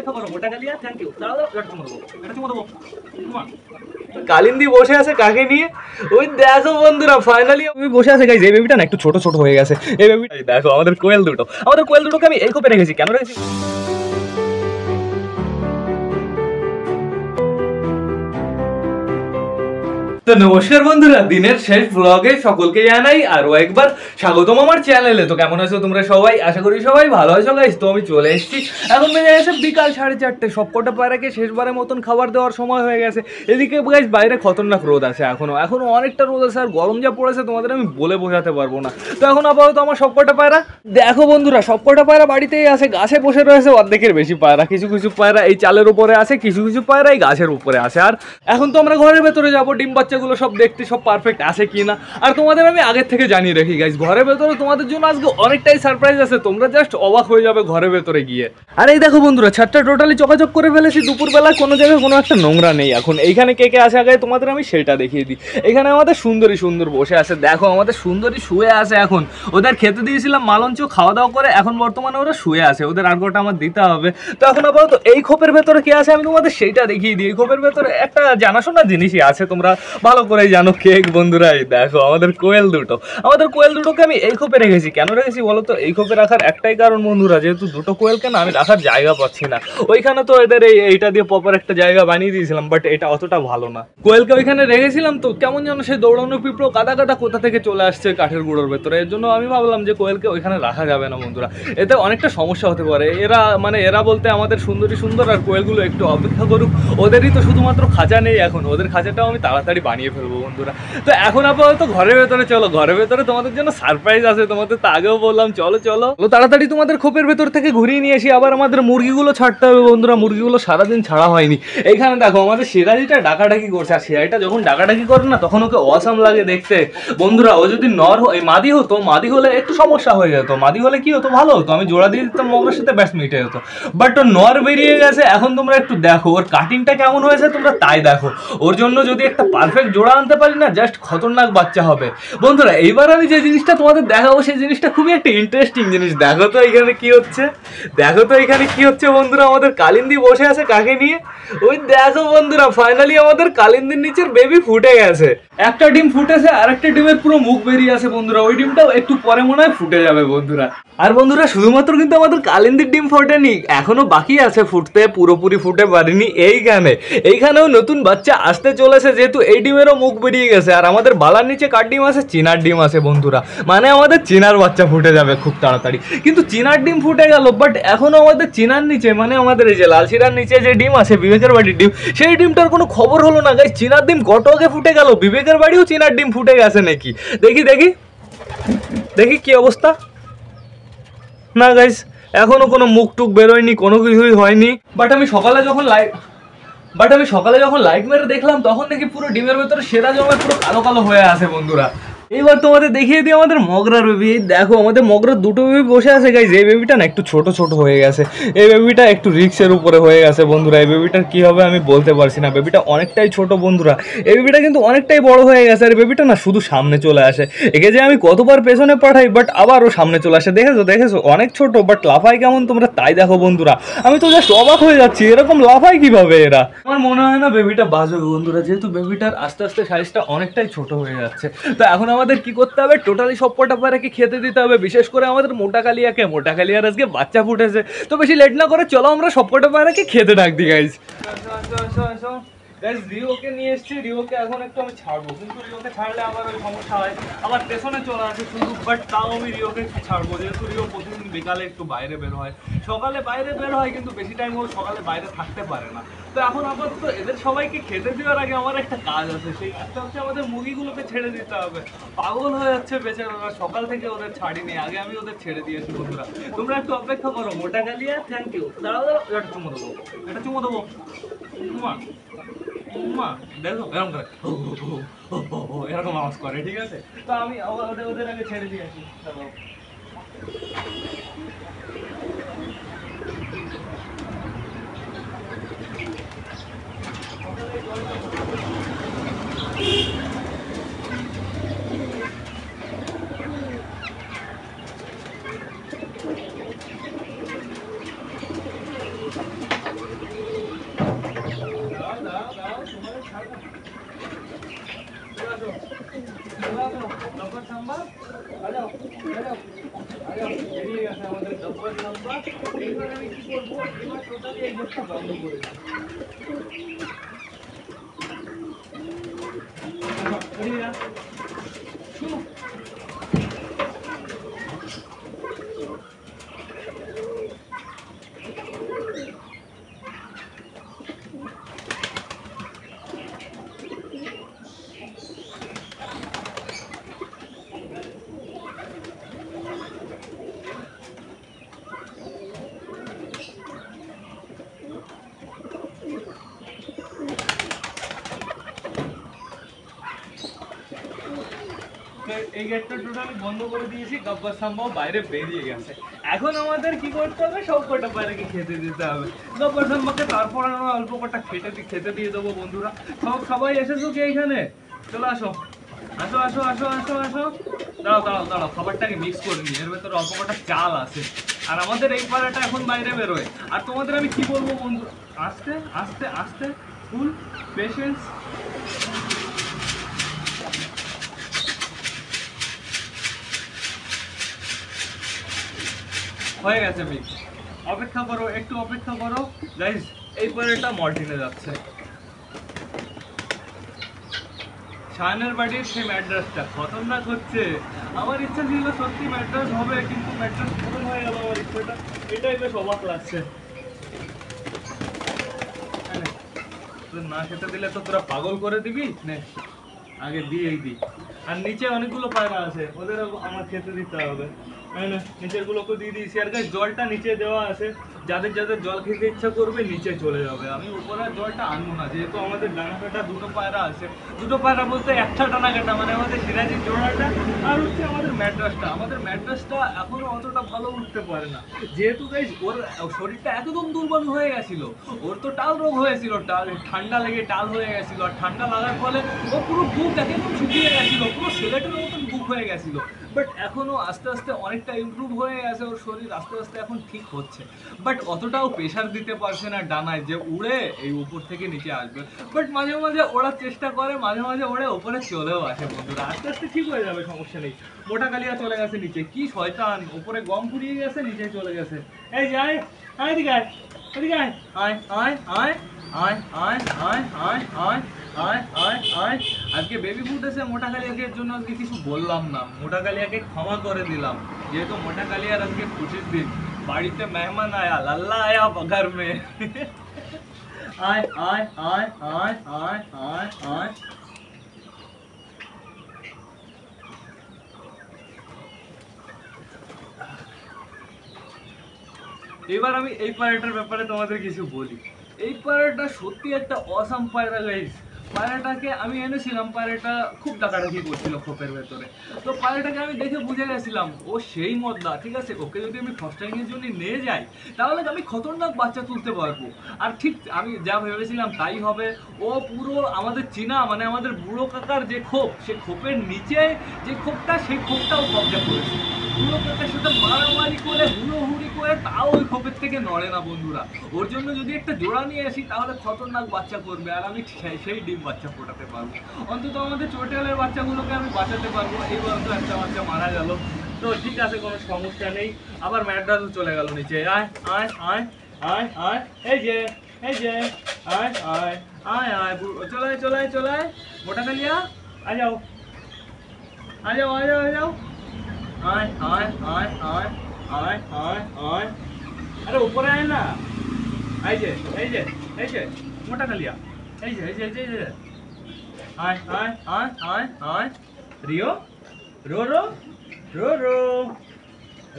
অপেক্ষা করো, মোটা কালিয়া থ্যাংক ইউ। দাঁড়াও দাঁড়াও, এটা চুমো দেবো, এটা চুমো দেবো। কালিন্দি বসে আছে কাকে নিয়ে? ওই দেখো বন্ধুরা, ফাইনালি আমি বসে আছে গাইস। এই বেবিটা না একটু ছোট ছোট হয়ে গেছে। এই বেবিটা দেখো, আমাদের কোয়েল দুটোকে আমি এই কোপে রেখেছি। কেন রেখেছি? তো নমস্কার বন্ধুরা, দিনের শেষ ব্লগে সকলকে জানাই আরো একবার স্বাগতম আমার চ্যানেলে। তো কেমন আছো তোমরা সবাই? আশা করি সবাই ভালো আছো গাইস। তো আমি চলে এসেছি, এখন বেজে গেছে বিকাল 4:30। সবকটা পায়রাকে শেষবারের মতন খাবার দেওয়ার সময় হয়ে গেছে। এদিকে গাইস বাইরে খতরনাক রোদ আছে, এখনো অনেকটা রোদ আছে। আর গরম যা পড়েছে তোমাদের আমি বলে বোঝাতে পারবো না। তো এখন আপাতত আমার সবকটা পায়রা দেখো বন্ধুরা, সবকটা পায়রা বাড়িতেই আছে, গাছে বসে রয়েছে। অর্ধেকের বেশি পায়রা, কিছু কিছু পায়রা এই চালের উপরে আছে, কিছু কিছু পায়রা এই গাছের উপরে আছে। আর এখন তো আমরা ঘরের ভেতরে যাবো ডিম বাচ্চাগুলো সব দেখতে, সব পারফেক্ট আছে কিনা। আর তোমাদের আমি আগের থেকে জানিয়ে রাখি গাইস, ঘরের ভেতরে তোমাদের জন্য আজকে অনেকটাই সারপ্রাইজ আছে, তোমরা জাস্ট অবাক হয়ে যাবে ঘরের ভেতরে গিয়ে। আর এই দেখো বন্ধুরা, ছাদটা টোটালি চকাচক করে ফেলেছি। দুপুরবেলা কোনো জায়গায় কোনো একটা নোংরা নেই। এখন এইখানে কে কে আছে আগে তোমাদের আমি সেটা দেখিয়ে দিই। এখানে আমাদের সুন্দরী সুন্দর বসে আছে, দেখো আমাদের সুন্দরী শুয়ে আছে। এখন ওদের খেতে দিয়েছিলাম মালঞ্চ, খাওয়া দাওয়া করে এখন বর্তমানে ওরা শুয়ে আছে, ওদের আর গোটা আমার দিতে হবে। তো এখন আপাতত এই খোপের ভেতরে কে আছে আমি তোমাদের সেইটা দেখিয়ে দিই। এই খোপের ভেতরে একটা জানাশোনা জিনিসই আছে, তোমরা ভালো করে জানো। কেক বন্ধুরা, এই দেখো আমাদের কোয়েল দুটোকে আমি এই খোপে রেখেছি। কেন রেখেছি বলো তো? এই খোপে রাখার একটাই কারণ বন্ধুরা, যেহেতু দুটো কোয়েলকে না আমি রাখার জায়গা পাচ্ছি না। ওইখানে তো এদের এইটা দিয়ে প্রপার একটা জায়গা বানিয়ে দিয়েছিলাম, বাট এটা অতটা ভালো না। কোয়েলকে ওইখানে রেখেছিলাম তো কেমন যেন সেই দৌড়ানো পিঁপড়ো কাদা কাদা কোথা থেকে চলে আসছে কাঠের গুঁড়োর ভেতরে। এর জন্য আমি ভাবলাম যে কোয়েলকে ওইখানে রাখা যাবে না বন্ধুরা, এতে অনেকটা সমস্যা হতে পারে। এরা বলতে আমাদের সুন্দরী সুন্দর, আর কোয়েলগুলো একটু অপেক্ষা করুক। ওদেরই তো শুধুমাত্র খাঁচা নেই এখন, ওদের খাঁচাটাও আমি তাড়াতাড়ি বানিয়ে ফেলবো বন্ধুরা। তো এখন আপাতত ঘরের ভেতরে চলো, ঘরের ভেতরে তোমাদের জন্য সারপ্রাইজ আছে। তোমাদের তো আগেও বললাম, চলো চলো তাড়াতাড়ি তোমাদের খোপের ভেতর থেকে ঘুরিয়ে নিয়ে এসি। আবার আমাদের মুরগিগুলো ছাড়তে হবে বন্ধুরা, মুরগিগুলো সারাদিন ছাড়া হয়নি। এইখানে দেখো আমাদের সিরাজিটা ডাকাডাকি করছে, আর সিরাজিটা যখন ডাকাডাকি করে না তখন ওকে অসাম লাগে দেখতে বন্ধুরা। ও যদি মাদি হতো, মাদি হলে একটু সমস্যা হয়ে যেত। মাদি হলে কি হতো, ভালো হতো, আমি জোড়া দিয়ে দিতাম মগের সাথে, ব্যাস মিটে যেত। বাট ও নর বেরিয়ে গেছে। এখন তোমরা একটু দেখো ওর কাটিংটা কেমন হয়েছে, তোমরা তাই দেখো। ওর জন্য যদি একটা পারফেক্ট জোড়া আনতে পারি না, জাস্ট খতরনাক বাচ্চা হবে বন্ধুরা। এইবার আমি যে জিনিসটা তোমাদের দেখাবো সেই জিনিসটা খুবই একটা ইন্টারেস্টিং জিনিস। দেখো তো এখানে কি হচ্ছে, বন্ধুরা। আমাদের কালিন্দি বসে আছে কাকে নিয়ে? ওই দেখো বন্ধুরা, ফাইনালি আমাদের কালিন্দির নিচের বেবি ফুটে গেছে। একটা ডিম ফুটেছে, আর একটা ডিমের পুরো মুখ বেরিয়ে আছে বন্ধুরা। ওই ডিমটাও একটু পরে মনে হয় ফুটে যাবে বন্ধুরা। আর বন্ধুরা শুধুমাত্র কিন্তু আমাদের কালিন্দির ডিম ফোটেনি, এখনো বাকি আছে ফুটতে, পুরোপুরি ফুটে পারেনি। এইখানেও নতুন বাচ্চা আসতে চলেছে, যেহেতু এই ডিমেরও মুখ বেরিয়ে গেছে। আর আমাদের বালার নিচে কার ডিম আছে? চিনার ডিম আছে বন্ধুরা, মানে আমাদের চিনার বাচ্চা ফুটে যাবে খুব তাড়াতাড়ি। কিন্তু চিনার ডিম ফুটে গেল, বাট এখনো আমাদের চিনার নিচে, মানে আমাদের এই যে লালশিরার নিচে যে ডিম আছে, বিবেকের বাড়ির ডিম, সেই ডিমটার কোনো খবর হলো না গাইস। চিনার ডিম কত আগে ফুটে গেল, বিবেকের বাড়িও চিনার ডিম ফুটে গেছে নাকি? দেখি কি অবস্থা। না গাইস, এখনো কোনো মুখ টুক বেরোয়নি, কোনো কিছুই হয়নি। বাট আমি সকালে যখন লাইট মেরে দেখলাম, তখন দেখি পুরো ডিমের ভেতরে সেরা জমে পুরো কালো কালো হয়ে আছে বন্ধুরা। এইবার তোমাদের দেখিয়ে দিই আমাদের মগরার বেবি। দেখো আমাদের মগরার দুটো বেবি বসে আছে গাইস। এই বেবিটা না একটু ছোট ছোট হয়ে গেছে, এই বেবিটা একটু রিক্সের উপরে হয়ে গেছে বন্ধুরা। এই বেবিটার কি হবে আমি বলতে পারছি না, বেবিটা অনেকটাই ছোট বন্ধুরা। এই বেবিটা কিন্তু অনেকটাই বড় হয়ে গেছে। আর বেবিটা না শুধু সামনে চলে আসে, একে যে আমি কতবার পেছনে পাঠাই, বাট আবারও সামনে চলে আসে। দেখেছো অনেক ছোট, বাট লাফায় কেমন তোমরা তাই দেখো বন্ধুরা। আমি তো জাস্ট অবাক হয়ে যাচ্ছি, এরকম লাফায় কিভাবে এরা। আমার মনে হয় না বেবিটা বাঁচবে বন্ধুরা, যেহেতু বেবিটার আস্তে আস্তে সাইজটা অনেকটাই ছোট হয়ে যাচ্ছে। তো এখন আমাদের কি করতে হবে, টোটালি সবকটা পায়রাকে খেতে দিতে হবে। বিশেষ করে আমাদের মোটা কালিয়ার আজকে বাচ্চা ফুটেছে। তো বেশি লেট না করে চলো আমরা সবকটা পায়রাকে খেতে ডাক দিই গাইজ। রিওকে নিয়ে এসছি, রিওকে এখন একটু আমি ছাড়বো, কিন্তু রিওকে ছাড়লে আমার ওই সমস্যা হয়, আমার পেছনে চলে আসে শুধু। বাট তাও আমি রিওকে ছাড়বো, যেহেতু রিও প্রতিদিন বিকালে একটু বাইরে বের হয়, সকালে বাইরে বের হয়, কিন্তু বেশি টাইম ও সকালে বাইরে থাকতে পারে না। তো এখন আপাতত এদের সবাইকে খেতে দেওয়ার আগে আমার একটা কাজ আছে, সেই কাজটা হচ্ছে আমাদের মুরগিগুলোকে ছেড়ে দিতে হবে। পাগল হয়ে যাচ্ছে বেচারারা, সকাল থেকে ওদের ছাড়িনি, আগে আমি ওদের ছেড়ে দিয়েছি বন্ধুরা। তোমরা একটু অপেক্ষা করো, মোটা কালিয়া থ্যাংক ইউ। দাঁড়াও এটা চুমো দেবো দেখো এরকম করে এরকম আওয়াজ করে, ঠিক আছে? তো আমি ওদের আগে ছেড়ে দিয়েছি। সাম্বা আ যাও বেরিয়ে গেছে আমাদের গব্বর সাম্বা। এইবার আমি কি করবো, এবার টোটালি এই গেটটা বন্ধ করে দেবো। বেরিয়ে যা, শুনো এই গেটটা টোটালি বন্ধ করে দিয়েছি, গব্বর সাম্বাও বাইরে বেরিয়ে গেছে। এখন আমাদের কি করতে হবে, সব কটা বাইরেকে খেতে দিতে হবে গব্বর সাম্বাকে, তারপর আমরা অল্প কটা খেতে দিয়ে দেবো। বন্ধুরা সবাই এসেছো কি এইখানে? চলো আসো আসো আসো আসো আসো আসো, দাঁড়াও দাঁড়াও দাঁড়াও, খাবারটাকে মিক্স করে নিই, এর ভেতরে অল্প কটা চাল আছে। আর আমাদের এই পাড়াটা এখন বাইরে বেরোয়। আর তোমাদের আমি কি বলবো বন্ধু, আস্তে আস্তে আস্তে, ফুল পেশেন্স। হয়ে গেছে মিক্স, অপেক্ষা করো, একটু অপেক্ষা করো গাইস। এই পরেরটা মর্টিনে যাচ্ছে, শাহানের বাড়ির সেই ম্যাড্রাসটা খতরনাক হচ্ছে। আমার ইচ্ছা ছিল সত্যি ম্যাড্রাস হবে, কিন্তু ম্যাড্রাস খতম হয়ে গেল আমার ইচ্ছাটা। এটাই বেশ অবাক লাগছে। না খেতে দিলে তো তোরা পাগল করে দিবি, নে আগে দিয়েই দি। আর নিচে অনেকগুলো পায়রা আছে, ওদের আমার খেতে দিতে হবে, তাই না? নিচের গুলোকে দিয়ে দিয়েছি। আর গাইস জলটা নিচে দেওয়া আছে, যাদের যাদের জল খেতে ইচ্ছা করবে নিচে চলে যাবে। আমি উপরে জলটা আনবো না, যেহেতু আমাদের ডানা কাটা দুটো পায়রা আছে। দুটো পায়রা বলতে একটা ডানা কাটা, মানে আমাদের সিরাজির জোড়াটা আর হচ্ছে আমাদের ম্যাড্রাসটা। আমাদের ম্যাড্রাসটা এখনো অতটা ভালো উঠতে পারে না, যেহেতু গাইস ওর শরীরটা একদম দুর্বল হয়ে গেছিল। ওর তো টাল রোগ হয়েছিল, ঠান্ডা লেগে টাল হয়ে গেছিল। আর ঠান্ডা লাগার ফলে ও পুরো বুক একদম শুকিয়ে গেছিল, পুরো সেলেটের মতন বুক হয়ে গেছিল। বাট এখনো আস্তে আস্তে অনেকটা ইমপ্রুভ হয়ে গেছে, ওর শরীর আস্তে আস্তে এখন ঠিক হচ্ছে। বাট অতটাও প্রেশার দিতে পারছে না ডানায় যে উড়ে এই উপর থেকে নিচে আসবে। বাট মাঝে মাঝে ওড়ার চেষ্টা করে, মাঝে মাঝে ওড়ে উপরে চলেও আসে। বন্ধুরা আস্তে আস্তে ঠিক হয়ে যাবে, সমস্যা নেই। মোটা কালিয়া চলে গেছে নিচে, কি শয়তান, উপরে গম পুড়িয়ে গেছে, নিচে চলে গেছে। এই যাই আয় এদিকে আয়, এদিকে আয়, আয় আয় আয় আয় আয় আয় আয় আয় আয় আয় আয়। আজকে বেবি ফুড এসে মোটা কালিয়াকে জন্য আজকে কিছু বললাম না, মোটা কালিয়াকে ক্ষমা করে দিলাম, যেহেতু মোটা কালিয়ার আজকে খুশির দিন। বাড়িতে মেহমান আয়া, লাল্লা আয়া ঘর মে। আয় আয় আয় আয় আয় আয় আয়। এবার আমি এই পায়রাটার ব্যাপারে তোমাদের কিছু বলি। এই পায়রাটা সত্যি একটা অসাম পায়রা গাইস। পায়রাটাকে আমি এনেছিলাম, পায়রাটা খুব ডাকাডাকি করছিল খোপের ভেতরে। তো পায়রাটাকে আমি দেখে বুঝে গেছিলাম ও সেই মদলা, ঠিক আছে। ওকে যদি আমি ফস্টারিংয়ের জন্য নিয়ে যাই তাহলে আমি খতরনাক বাচ্চা তুলতে পারবো। আর ঠিক আমি যা ভেবেছিলাম তাই হবে। ও পুরো আমাদের চীনা, মানে আমাদের বুড়ো কাকার যে খোপ, সে খোপের নিচে যে খোপটা, সেই খোপটাও কবজা করেছে। বুড়ো কাকার সাথে মারামারি করে, হুড়োহুড়ি করে, তাও ওই খোপের থেকে নড়ে না। বন্ধুরা ওর জন্য যদি একটা জোড়া নিয়ে আসি তাহলে খতরনাক বাচ্চা করবে, আর আমি সেই ডিম বাচ্চা ফোটাতে পারবো। অন্তত আমাদের চোটেলের বাচ্চাগুলোকে আমি বাঁচাতে পারবো। এইবার তো একটা বাচ্চা মারা গেল, তো ঠিক আছে, কোনো সমস্যা নেই। আবার ম্যাড্রাসও চলে গেল নিচে। আয় আয় আয় আয় আয়, এই যে এই যে, আয় আয় আয় আয়, চলায় চলায় চলায়, মোটা কালিয়া আ যাও আ যাও আ যাও আ যাও, আয় আয় আয় আয় আয় আয় আয়। আরে উপরে আয় না, এই যে এই যে এই যে মোটা কালিয়া, এই যে এই যে এই যে, আয় আয় আয় আয় আয়। রিও রো রো রো রো,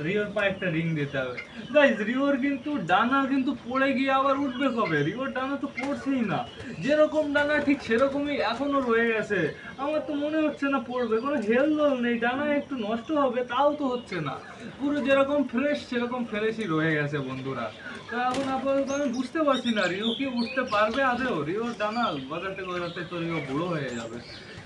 রিওর পায়ে একটা রিং দিতে হবে গাইস। রিওর কিন্তু ডানা কিন্তু পড়ে গিয়ে আবার উঠবে কবে? রিওর ডানা তো পড়ছেই না, যেরকম ডানা ঠিক সেরকমই এখনো রয়ে গেছে। আমার তো মনে হচ্ছে না পড়বে, কোনো হেলদোল নেই, ডানা একটু নষ্ট হবে তাও তো হচ্ছে না, পুরো যেরকম ফ্রেশ সেরকম ফ্রেশই রয়ে গেছে। বন্ধুরা তো এখন আপাতত আমি বুঝতে পারছি না রিও কি উঠতে পারবে আদেও। রিওর ডানা বাজাতে বাজাতে তো রিও বুড়ো হয়ে যাবে।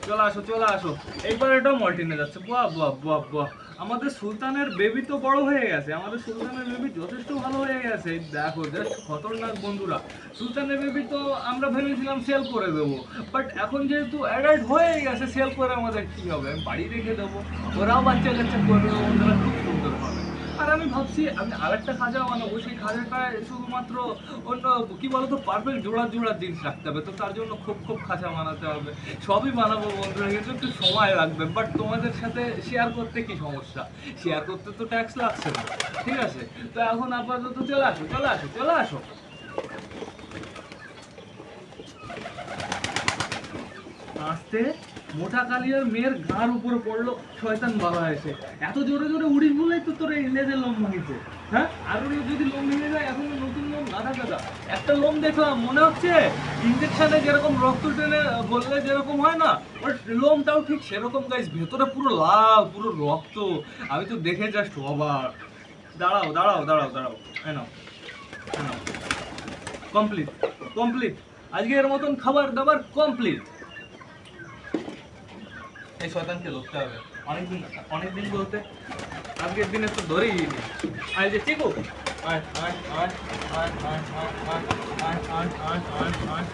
চলে আসো চলে আসো। এইবার এটাও মল্টিনে যাচ্ছে। বাহ বাহ বাহ বাহ, আমাদের সুলতানের বেবি তো বড় হয়ে গেছে, আমাদের সুলতানের বেবি যথেষ্ট ভালো হয়ে গেছে। দেখো জাস্ট খতরনাক বন্ধুরা। সুলতানের বেবি তো আমরা ভেবেছিলাম সেল করে দেবো, বাট এখন যেহেতু অ্যাডাল্ট হয়ে গেছে, সেল করে আমাদের কি হবে, আমি বাড়ি রেখে দেবো, ওরাও বাচ্চা কাচ্চা করবে, বন্ধুরা খুব সুন্দর হবে। আর আমি ভাবছি আমি আরেকটা খাঁচা বানাবো, সেই খাঁচাটায় শুধুমাত্র অন্য কি বলতো পারফেক্ট জোড়া জোড়া জিনিস রাখতে হবে, তো তার জন্য খুব খুব খাঁচা বানাতে হবে। সবই বানাবো বন্ধুরা, কিন্তু একটু সময় লাগবে, বাট তোমাদের সাথে শেয়ার করতে কি সমস্যা, শেয়ার করতে তো ট্যাক্স লাগছে না, ঠিক আছে? তো এখন আপাতত চলে আসো চলে আসো চলে আসো। আস্তে, মোটা কালিয়ার মেয়ের ঘাড় উপরে পড়লো শয়তান বাবা এসে। এত জোরে জোরে উড়িস বলেই তো তোর এই লেজের লোম ভাঙিছে। হ্যাঁ, আরো যদি লোম ভেঙে যায়, এখন নতুন লোম গাদা গাদা। একটা লোম দেখলাম মনে হচ্ছে ইনজেকশনে যেরকম রক্ত টেনে বললে যেরকম হয় না, ওর লোমটাও ঠিক সেরকম গাইস, ভেতরে পুরো লাল, পুরো রক্ত। আমি তো দেখে জাস্ট অবাক। দাঁড়াও দাঁড়াও দাঁড়াও দাঁড়াও, এনাও এনাও, কমপ্লিট কমপ্লিট, আজকের মতন খাবার দাবার কমপ্লিট। এই শয়তানকে ধরতে হবে, অনেকদিন বলতে আজকের দিনে তো ধরেই নি। আয় যে চিকু, আয় আয় আয় আয় আয় আয় আয় আয় আয় আয় আয় আয়,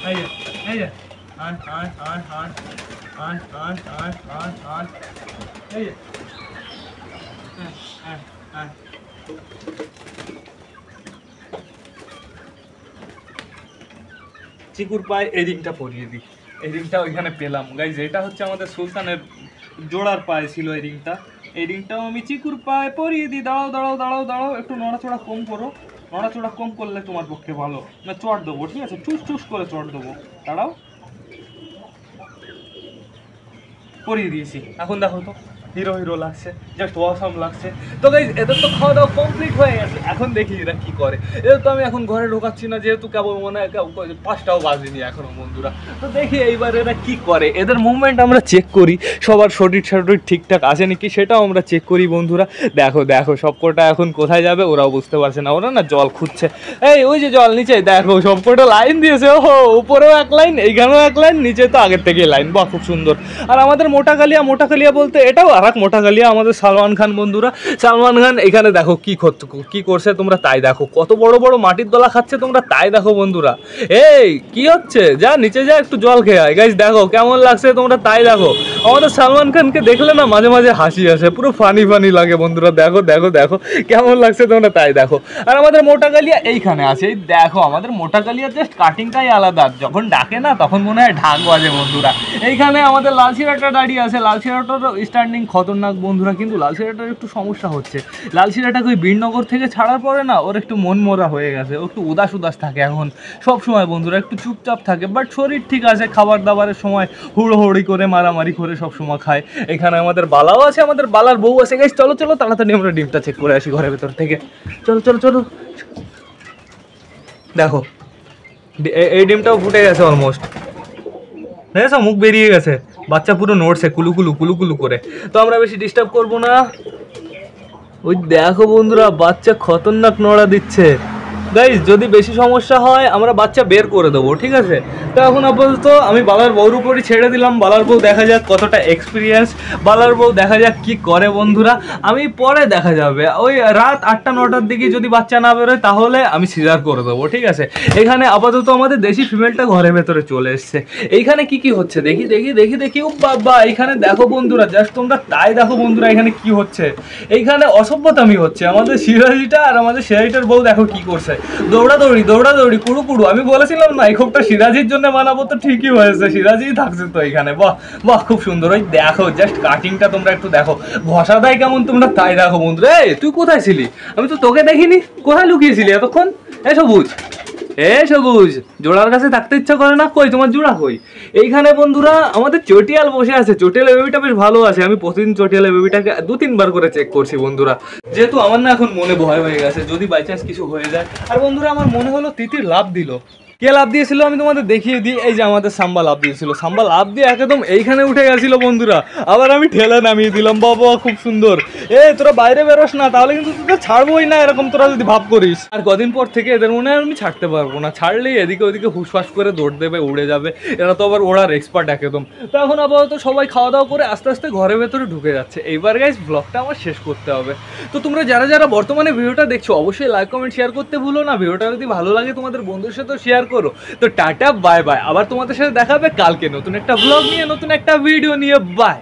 এই যে এই যে আয় আয় আয় আয় আয় আয় আয় আয় আয়, এই যে আয় আয়। চিকুর পায়ে এই রিংটা পরিয়ে দিই। এই রিংটা ওইখানে পেলাম গাইজ, এটা হচ্ছে আমাদের সুলতানের জোড়ার পায়ে ছিল এই রিংটা। এই রিংটাও আমি চিকুর পায়ে পরিয়ে দিই। দাঁড়াও দাঁড়াও দাঁড়াও দাঁড়াও, একটু নড়াচড়া কম করো, নড়াচড়া কম করলে তোমার পক্ষে ভালো। না চট দেবো, ঠিক আছে, চুস চুস করে চট দেবো। দাঁড়াও, পরিয়ে দিয়েছি। এখন দেখো তো হিরো হিরো লাগছে, জাস্ট অসাম লাগছে। তো গাইজ এদের তো খাওয়া দাওয়া কমপ্লিট হয়ে গেছে, এখন দেখি এরা কি করে। এদের তো আমি এখন ঘরে ঢোকাচ্ছি না, যেহেতু কেবল মনে হয় 5টাও বাজেনি এখনো বন্ধুরা। তো দেখি এইবার এরা কি করে, এদের মুভমেন্ট আমরা চেক করি, সবার শরীর শরীর ঠিকঠাক আছে নাকি সেটাও আমরা চেক করি বন্ধুরা। দেখো দেখো সবকটা এখন কোথায় যাবে ওরাও বুঝতে পারছে না, ওরা না জল খুঁজছে। এই ওই যে জল নিচে দেখো, সবকটা লাইন দিয়েছে। ওহো, উপরেও এক লাইন, এইখানেও এক লাইন, নিচে তো আগের থেকে লাইন। বাহ, খুব সুন্দর। আর আমাদের মোটা কালিয়া বলতে এটাও আর এক মোটা কালিয়া, আমাদের সালমান খান বন্ধুরা। সালমান খান এখানে দেখো কি করছে তোমরা তাই দেখো, কত বড় বড় মাটির দলা খাচ্ছে তোমরা তাই দেখো বন্ধুরা। এই কি হচ্ছে, যা নিচে যা একটু জল খেয়ে আয়। গাইস দেখো কেমন লাগছে তোমরা তাই দেখো। আমাদের সালমান খানকে দেখলে না মাঝে মাঝে হাসি আসে, পুরো ফানি ফানি লাগে বন্ধুরা। দেখো দেখো দেখো কেমন লাগছে তোমরা তাই দেখো। আর আমাদের মোটা কালিয়া এইখানে আছে, এই দেখো আমাদের মোটা কালিয়া জাস্ট কাটিংটাই আলাদা, যখন ডাকে না তখন মনে হয় ঢাক বাজে বন্ধুরা। এইখানে আমাদের লালশিরাটা দাঁড়িয়ে আছে, লালশিরাটার স্ট্যান্ডিং খতরনাক বন্ধুরা, কিন্তু লালশিরাটার একটু সমস্যা হচ্ছে। লালশিরাটাকে ওই বীরনগর থেকে ছাড়ার পরে না ওর একটু মন মরা হয়ে গেছে, ও একটু উদাস উদাস থাকে এখন সব সময় বন্ধুরা, একটু চুপচাপ থাকে, বাট শরীর ঠিক আছে, খাবার দাবারের সময় হুড়োহুড়ি করে মারামারি করে সব সময় খায়। এখানে আমাদের বালাও আছে, আমাদের বালার বউ আছে। গাইস চলো চলো তাড়াতাড়ি আমরা ডিমটা চেক করে আসি ঘরের ভেতর থেকে। চলো চলো চলো, দেখো এই ডিমটাও ফুটে গেছে অলমোস্ট, দেখেছো মুখ বেরিয়ে গেছে, বাচ্চা পুরো নড়ছে কুলুকুলু কুলুকুলু করে। তো আমরা বেশি ডিস্টার্ব করবো না। ওই দেখো বন্ধুরা বাচ্চা খতরনাক নড়া দিচ্ছে। গাইজ যদি বেশি সমস্যা হয় আমরা বাচ্চা বের করে দেবো, ঠিক আছে? তো এখন আপাতত আমি বালার বউর উপরই ছেড়ে দিলাম। বালার বউ দেখা যাক কতটা এক্সপিরিয়েন্স, বালার বউ দেখা যাক কি করে বন্ধুরা। আমি পরে দেখা যাবে ওই রাত 8টা-9টার দিকে যদি বাচ্চা না বেরোয় তাহলে আমি সিজার করে দেবো, ঠিক আছে? এখানে আপাতত আমাদের দেশি ফিমেলটা ঘরের ভেতরে চলে এসছে। এইখানে কি কি হচ্ছে দেখি দেখি দেখি দেখি। ও বাবা, এইখানে দেখো বন্ধুরা, জাস্ট তোমরা তাই দেখো বন্ধুরা এখানে কি হচ্ছে। এইখানে অসভ্যতামি হচ্ছে। আমাদের সিরাজিটা আর আমাদের সিরাজিটার বউ দেখো কি করছে, দৌড়াদৌড়ি দৌড়াদৌড়ি কুড়ু কুড়ু। আমি বলেছিলাম না এই খোপটা সিরাজির জন্য বানাবো, তো ঠিকই হয়েছে, সিরাজিই থাকছে তো এখানে। বাহ বাহ, খুব সুন্দর। ওই দেখো জাস্ট কাটিংটা তোমরা একটু দেখো, ঘষা দেয় কেমন তোমরা তাই দেখো বন্ধুরা। এই তুই কোথায় ছিলি? আমি তো তোকে দেখিনি, কোথায় লুকিয়েছিলি এতক্ষণ? সবুজ, সবুজ জোড়ার কাছে থাকতে ইচ্ছা করে না? কই তোমার জোড়া কই? এইখানে বন্ধুরা আমাদের চটিয়াল বসে আছে। চটিয়ালের বেবিটা বেশ ভালো আছে, আমি প্রতিদিন চটিয়ালের বেবিটাকে 2-3 বার করে চেক করছি বন্ধুরা, যেহেতু আমার না এখন মনে ভয় হয়ে গেছে যদি বাই চান্স কিছু হয়ে যায়। আর বন্ধুরা আমার মনে হলো তিতির লাভ দিল, কে লাভ দিয়েছিল আমি তোমাদের দেখিয়ে দিই। এই যে আমাদের সাম্বা লাভ দিয়েছিল, সাম্বা লাভ দিয়ে একদম এইখানে উঠে গেছিল বন্ধুরা, আবার আমি ঠেলে নামিয়ে দিলাম। বাবা খুব সুন্দর। তোরা বাইরে বেরোস না, তাহলে কিন্তু তোদের ছাড়বোই না, এরকম তোরা যদি ভাব করিস। আর কদিন পর থেকে এদের মনে হয় আমি ছাড়তে পারবো না, ছাড়লেই এদিকে ওদিকে হুসফাস করে দৌড় দেবে, উড়ে যাবে। এরা তো আবার ওড়ার এক্সপার্ট একদম। তো এখন আপাতত সবাই খাওয়া দাওয়া করে আস্তে আস্তে ঘরের ভেতরে ঢুকে যাচ্ছে। এইবার গাইস ব্লগটা আমার শেষ করতে হবে। তো তোমরা যারা যারা বর্তমানে ভিডিওটা দেখছো অবশ্যই লাইক কমেন্ট শেয়ার করতে ভুলো না। ভিডিওটা যদি ভালো লাগে তোমাদের বন্ধুদের সাথেও শেয়ার করো। তো টাটা বাই বাই, আবার তোমাদের সাথে দেখা হবে কালকে নতুন একটা ব্লগ নিয়ে, নতুন একটা ভিডিও নিয়ে। বাই।